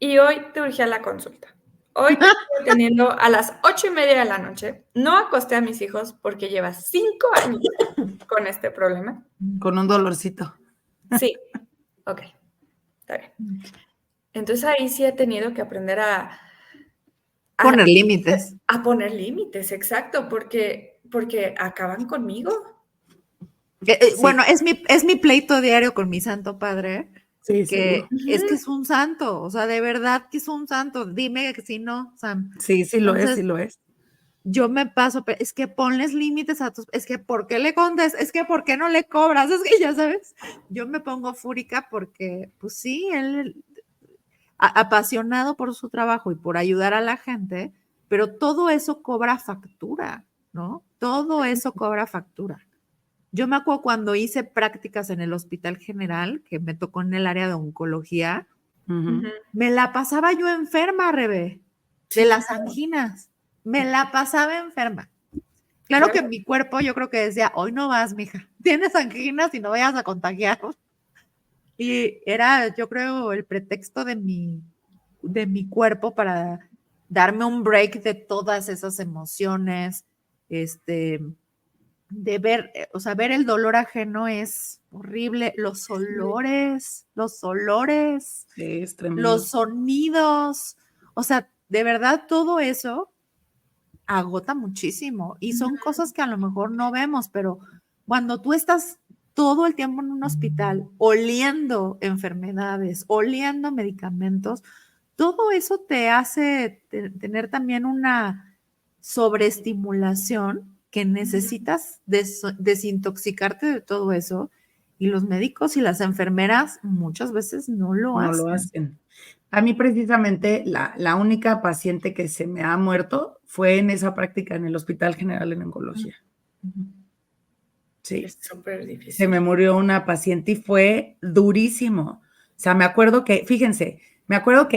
Y hoy te urgía la consulta. Hoy te estoy teniendo a las 8:30 de la noche. No acosté a mis hijos porque llevas 5 años con este problema. Con un dolorcito. Sí, ok, está bien. Entonces ahí sí he tenido que aprender a poner límites. A poner límites, exacto, porque acaban conmigo. Sí. Bueno, es mi pleito diario con mi santo padre. Sí, que seguro. es que es un santo, o sea, de verdad que es un santo. Dime que si no, Sam. Sí, sí lo es, sí lo es. Yo me paso, pero es que ponles límites a tus, es que ¿por qué le contes? Es que ¿por qué no le cobras? Es que ya sabes, yo me pongo fúrica porque, pues sí, él apasionado por su trabajo y por ayudar a la gente, pero todo eso cobra factura, ¿no? Todo eso cobra factura. Yo me acuerdo cuando hice prácticas en el Hospital General, que me tocó en el área de oncología, me la pasaba yo enferma, Rebe, de las anginas. Me la pasaba enferma. Claro que mi cuerpo yo creo que decía, hoy no vas, mija, tienes anginas y no vayas a contagiar. Y era, yo creo, el pretexto de mi cuerpo para darme un break de todas esas emociones, de ver, o sea, ver el dolor ajeno es horrible, los olores, Sí, es tremendo. los sonidos, o sea, de verdad todo eso agota muchísimo y son cosas que a lo mejor no vemos, pero cuando tú estás todo el tiempo en un hospital oliendo enfermedades, oliendo medicamentos, todo eso te hace tener también una sobreestimulación que necesitas desintoxicarte de todo eso, y los médicos y las enfermeras muchas veces no lo hacen. A mí precisamente la única paciente que se me ha muerto fue en esa práctica en el Hospital General en Oncología. Sí. Es súper difícil. Se me murió una paciente y fue durísimo. O sea, me acuerdo que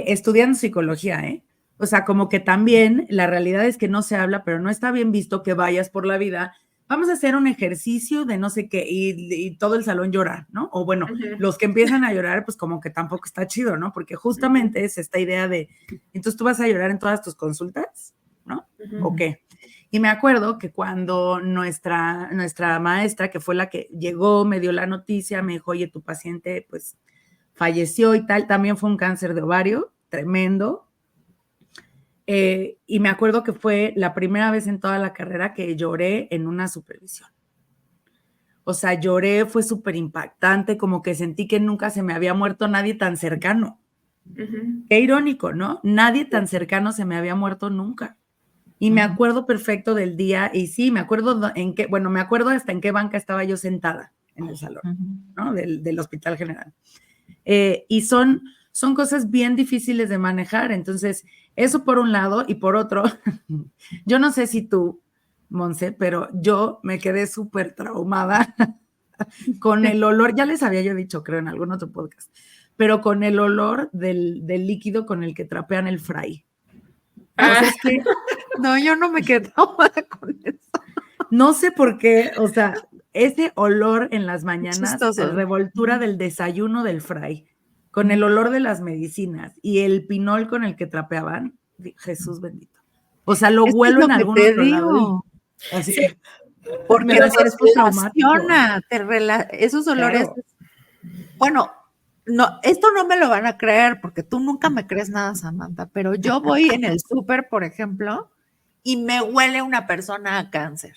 estudiando psicología, o sea, como que también la realidad es que no se habla, pero no está bien visto que vayas por la vida. Vamos a hacer un ejercicio de no sé qué y todo el salón llorar, ¿no? O bueno, los que empiezan a llorar, pues como que tampoco está chido, ¿no? Porque justamente es esta idea de, entonces tú vas a llorar en todas tus consultas, ¿no? ¿O qué? Y me acuerdo que cuando nuestra maestra, que fue la que llegó, me dio la noticia, me dijo, oye, tu paciente pues falleció y tal, también fue un cáncer de ovario, tremendo. Y me acuerdo que fue la primera vez en toda la carrera que lloré en una supervisión. O sea, lloré, fue súper impactante, como que sentí que nunca se me había muerto nadie tan cercano. Qué irónico, ¿no? Nadie tan cercano se me había muerto nunca. Y me acuerdo perfecto del día, y sí, me acuerdo me acuerdo hasta en qué banca estaba yo sentada en el salón, ¿no? Del Hospital General. Y son cosas bien difíciles de manejar. Entonces, eso por un lado, y por otro, yo no sé si tú, Monse, pero yo me quedé súper traumada con el olor, ya les había yo dicho, creo, en algún otro podcast, pero con el olor del líquido con el que trapean el fray. Es que, no, yo no me quedé traumada con eso. No sé por qué, o sea, ese olor en las mañanas, Chistoso. la revoltura del desayuno del fray, con el olor de las medicinas y el pinol con el que trapeaban, Jesús bendito. O sea, lo huelo en algún otro lado. Así que, porque te relaciona, esos olores. Claro. Bueno, no, esto no me lo van a creer porque tú nunca me crees nada, Samantha, pero yo voy en el súper, por ejemplo, y me huele una persona a cáncer.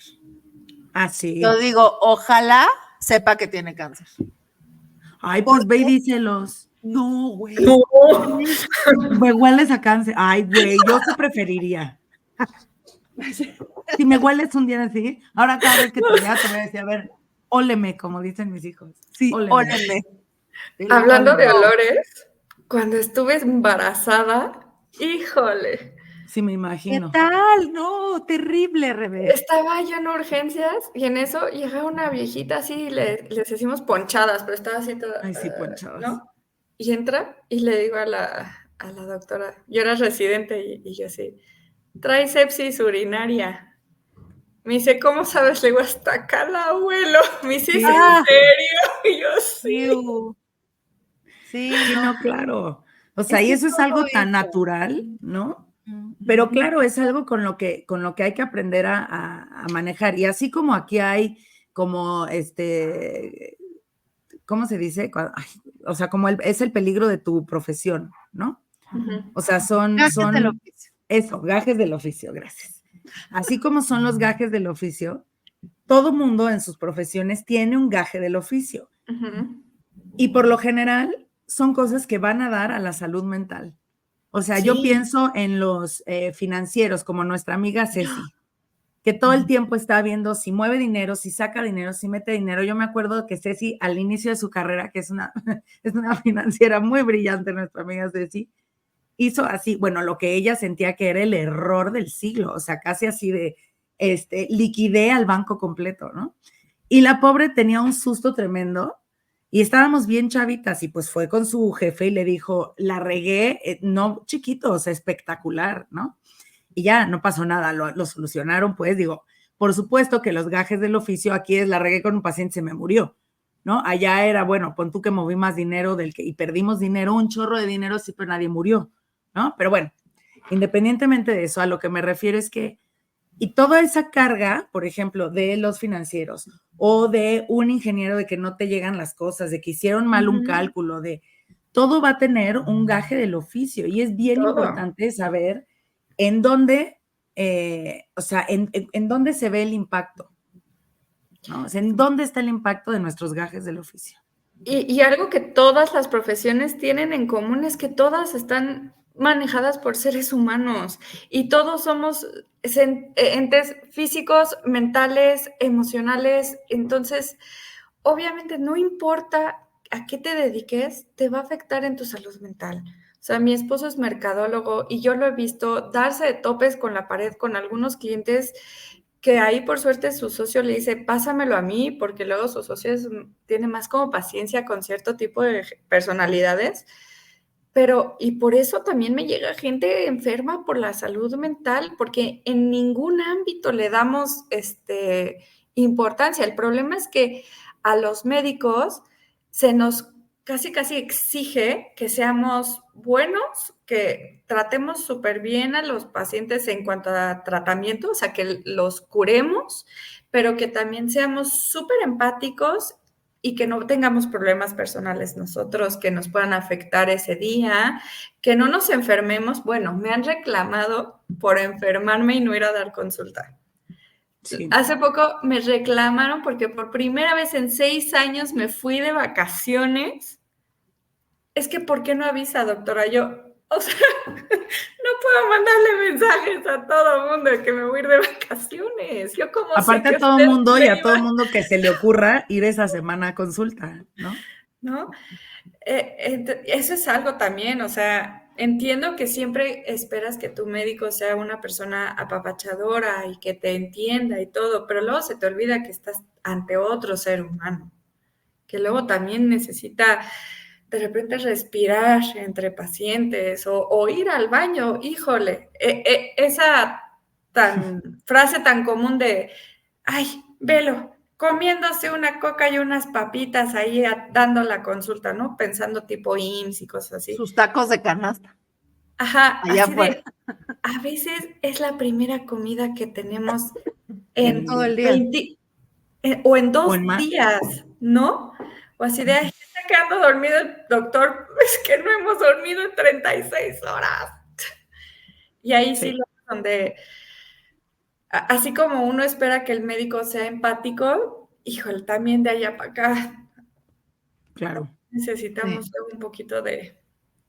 Así. Yo digo, ojalá sepa que tiene cáncer. Ay, pues ve y díselos. No, güey. No. Me hueles a cáncer. Ay, güey, yo te preferiría. Si me hueles un día así, ahora cada vez que te vea te voy a decir, a ver, óleme, como dicen mis hijos. Sí, óleme. Hablando de olores, cuando estuve embarazada, híjole. Sí, me imagino. ¿Qué tal? No, terrible, Rebeca. Estaba yo en urgencias y en eso llegaba una viejita así, les decimos ponchadas, pero estaba así toda. Ay, sí, ponchadas. ¿No? Y entra y le digo a la doctora, yo era residente y yo así, trae sepsis urinaria. Me dice, ¿cómo sabes? Le digo, hasta acá la abuelo. Me dice, ¿es en serio? Y yo, sí. Sí, no, claro. O sea, y eso es algo tan natural, ¿no? Pero claro, es algo con lo que hay que aprender a manejar. Y así como aquí hay como ¿cómo se dice? Ay, o sea, como es el peligro de tu profesión, ¿no? O sea, son del oficio. Eso, gajes del oficio, gracias. Así como son los gajes del oficio, todo mundo en sus profesiones tiene un gaje del oficio. Y por lo general son cosas que van a dar a la salud mental. O sea, yo pienso en los financieros, como nuestra amiga Ceci, que todo el tiempo está viendo si mueve dinero, si saca dinero, si mete dinero. Yo me acuerdo que Ceci, al inicio de su carrera, que es una financiera muy brillante, nuestra amiga Ceci, hizo así, bueno, lo que ella sentía que era el error del siglo, o sea, casi así de, liquidé al banco completo, ¿no? Y la pobre tenía un susto tremendo y estábamos bien chavitas y pues fue con su jefe y le dijo, la regué, no chiquito, o sea, espectacular, ¿no? Y ya no pasó nada, lo solucionaron, pues digo, por supuesto que los gajes del oficio, aquí es la regué con un paciente, se me murió, ¿no? Allá era, bueno, pon tú que moví más dinero y perdimos dinero, un chorro de dinero, sí, pero nadie murió, ¿no? Pero bueno, independientemente de eso, a lo que me refiero es que, y toda esa carga, por ejemplo, de los financieros o de un ingeniero de que no te llegan las cosas, de que hicieron mal un cálculo, de todo va a tener un gaje del oficio y es bien importante saber en dónde o sea, en dónde se ve el impacto, ¿no? O sea, en dónde está el impacto de nuestros gajes del oficio. Y algo que todas las profesiones tienen en común es que todas están manejadas por seres humanos y todos somos entes físicos, mentales, emocionales. Entonces, obviamente no importa a qué te dediques, te va a afectar en tu salud mental. O sea, mi esposo es mercadólogo y yo lo he visto darse de topes con la pared con algunos clientes que ahí por suerte su socio le dice, pásamelo a mí, porque luego su socio tiene más como paciencia con cierto tipo de personalidades, pero y por eso también me llega gente enferma por la salud mental, porque en ningún ámbito le damos importancia. El problema es que a los médicos se nos casi exige que seamos buenos, que tratemos súper bien a los pacientes en cuanto a tratamiento, o sea, que los curemos, pero que también seamos súper empáticos y que no tengamos problemas personales nosotros que nos puedan afectar ese día, que no nos enfermemos. Bueno, me han reclamado por enfermarme y no ir a dar consulta. Sí. Hace poco me reclamaron porque por primera vez en 6 años me fui de vacaciones. Es que, ¿por qué no avisa, doctora? Yo, o sea, no puedo mandarle mensajes a todo el mundo de que me voy a ir de vacaciones. Yo como aparte a todo el mundo y a todo el mundo que se le ocurra ir esa semana a consulta, ¿no? ¿No? Eso es algo también, o sea, entiendo que siempre esperas que tu médico sea una persona apapachadora y que te entienda y todo, pero luego se te olvida que estás ante otro ser humano, que luego también necesita de repente respirar entre pacientes o ir al baño, híjole, esa frase tan común de, ay, velo, comiéndose una coca y unas papitas ahí dando la consulta, ¿no? Pensando tipo IMSS y cosas así. Sus tacos de canasta. Ajá, allá así afuera. A veces es la primera comida que tenemos en todo el día. O en 2 días, ¿no? O así de, ay, está quedando dormido el doctor, es que no hemos dormido en 36 horas. Y ahí sí lo donde, así como uno espera que el médico sea empático, híjole, también de allá para acá. Claro. Necesitamos un poquito de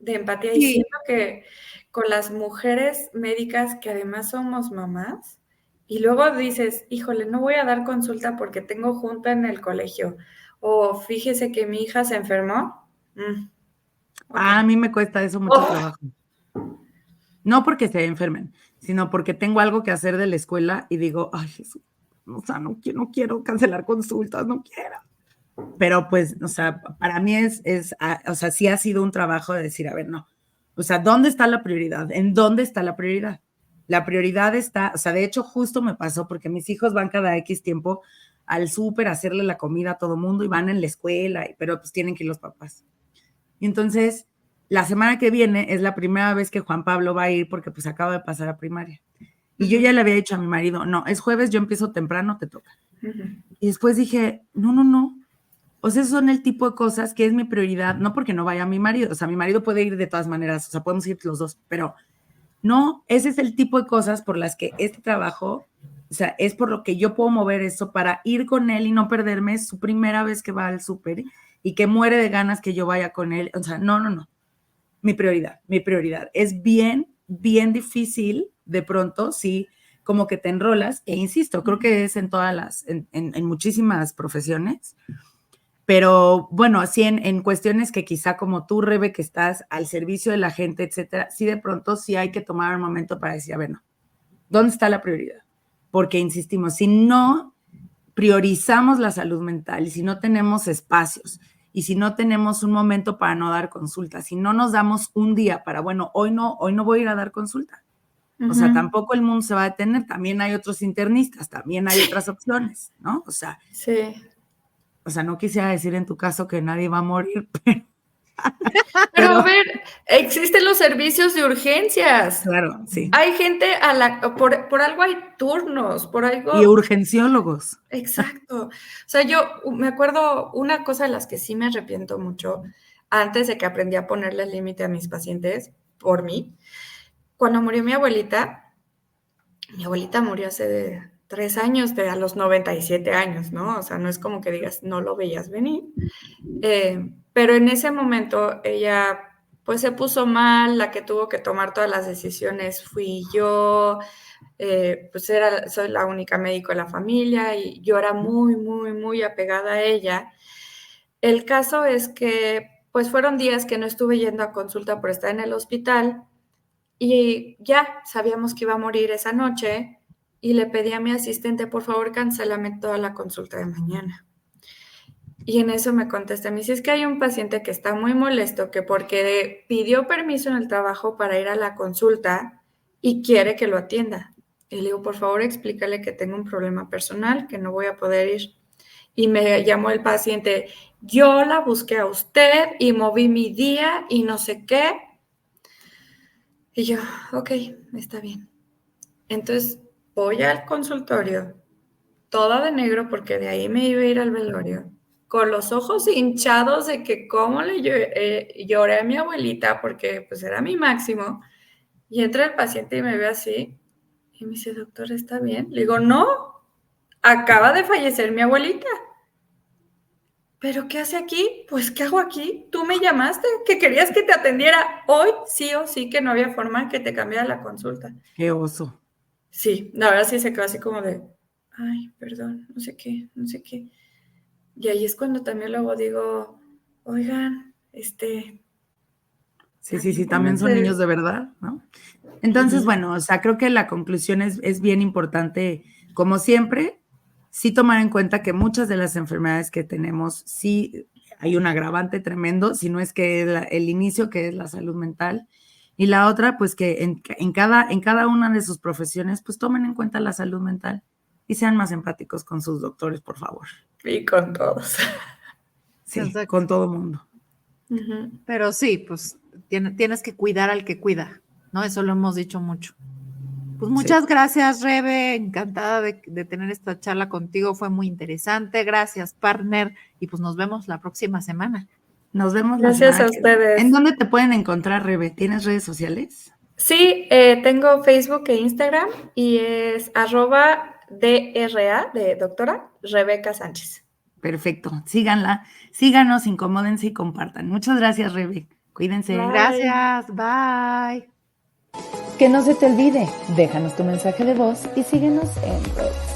empatía. Y siento que con las mujeres médicas que además somos mamás, y luego dices, híjole, no voy a dar consulta porque tengo junta en el colegio. O fíjese que mi hija se enfermó. Okay. A mí me cuesta eso mucho trabajo. No porque se enfermen, sino porque tengo algo que hacer de la escuela y digo, ay, Jesús, o sea, no quiero cancelar consultas, no quiero. Pero pues, o sea, para mí o sea, sí ha sido un trabajo de decir, a ver, no. O sea, ¿dónde está la prioridad? ¿En dónde está la prioridad? La prioridad está, o sea, de hecho, justo me pasó porque mis hijos van cada X tiempo al súper a hacerle la comida a todo mundo y van en la escuela, pero pues tienen que ir los papás. Y entonces, la semana que viene es la primera vez que Juan Pablo va a ir porque pues acaba de pasar a primaria. Y yo ya le había dicho a mi marido, no, es jueves, yo empiezo temprano, te toca. Y después dije, no. O sea, esos son el tipo de cosas que es mi prioridad, no porque no vaya mi marido, o sea, mi marido puede ir de todas maneras, o sea, podemos ir los dos, pero no, ese es el tipo de cosas por las que este trabajo, o sea, es por lo que yo puedo mover eso para ir con él y no perderme, es su primera vez que va al súper y que muere de ganas que yo vaya con él, o sea, no, mi prioridad, es bien difícil de pronto, sí, como que te enrolas, e insisto, creo que es en todas en muchísimas profesiones. Pero bueno, así en cuestiones que quizá como tú, Rebe, que estás al servicio de la gente, etcétera, sí de pronto sí hay que tomar un momento para decir, a ver, no, ¿dónde está la prioridad? Porque insistimos, si no priorizamos la salud mental y si no tenemos espacios y si no tenemos un momento para no dar consulta, si no nos damos un día para, bueno, hoy no voy a ir a dar consulta. O sea, tampoco el mundo se va a detener, también hay otros internistas, también hay otras opciones, ¿no? O sea, o sea, no quisiera decir en tu caso que nadie va a morir, pero a ver, existen los servicios de urgencias. Claro, sí. Hay gente por algo hay turnos, por algo. Y urgenciólogos. Exacto. O sea, yo me acuerdo una cosa de las que sí me arrepiento mucho antes de que aprendí a ponerle límite a mis pacientes por mí. Cuando murió mi abuelita, Mi abuelita murió hace 3 años, a los 97 años, ¿no? O sea, no es como que digas, no lo veías venir. Pero en ese momento ella pues se puso mal, la que tuvo que tomar todas las decisiones fui yo, pues soy la única médico de la familia y yo era muy, muy, muy apegada a ella. El caso es que pues fueron días que no estuve yendo a consulta por estar en el hospital y ya sabíamos que iba a morir esa noche y le pedí a mi asistente, por favor, cancélame toda la consulta de mañana. Y en eso me contesta, me dice, es que hay un paciente que está muy molesto, que porque pidió permiso en el trabajo para ir a la consulta y quiere que lo atienda. Y le digo, por favor, explícale que tengo un problema personal, que no voy a poder ir. Y me llamó el paciente, yo la busqué a usted y moví mi día y no sé qué. Y yo, ok, está bien. Entonces voy al consultorio, toda de negro porque de ahí me iba a ir al velorio, con los ojos hinchados de que cómo le lloré a mi abuelita porque pues era mi máximo. Y entra el paciente y me ve así y me dice, doctor, ¿está bien? Le digo, no, acaba de fallecer mi abuelita. ¿Pero qué hace aquí? Pues, ¿qué hago aquí? Tú me llamaste, que querías que te atendiera hoy, sí o sí, que no había forma que te cambiara la consulta. Qué oso. Sí, la verdad sí se quedó así como de, ay, perdón, no sé qué, no sé qué. Y ahí es cuando también luego digo, oigan, Sí, también son niños de verdad, ¿no? Entonces, bueno, o sea, creo que la conclusión es bien importante, como siempre, sí tomar en cuenta que muchas de las enfermedades que tenemos, sí hay un agravante tremendo, si no es que el inicio, que es la salud mental, y la otra, pues que en cada una de sus profesiones, pues tomen en cuenta la salud mental y sean más empáticos con sus doctores, por favor. Y con todos. Sí, Exacto. con todo mundo. Pero sí, pues tienes que cuidar al que cuida, ¿no? Eso lo hemos dicho mucho. Pues muchas gracias, Rebe. Encantada de tener esta charla contigo. Fue muy interesante. Gracias, partner. Y pues nos vemos la próxima semana. Nos vemos la Gracias semana a que viene. ustedes. ¿En dónde te pueden encontrar, Rebe? ¿Tienes redes sociales? Sí, tengo Facebook e Instagram y es @DRA de doctora Rebeca Sánchez. Perfecto. Síganla, síganos, incomódense y compartan. Muchas gracias, Rebe. Cuídense. Bye. Gracias. Bye. Que no se te olvide, déjanos tu mensaje de voz y síguenos en redes.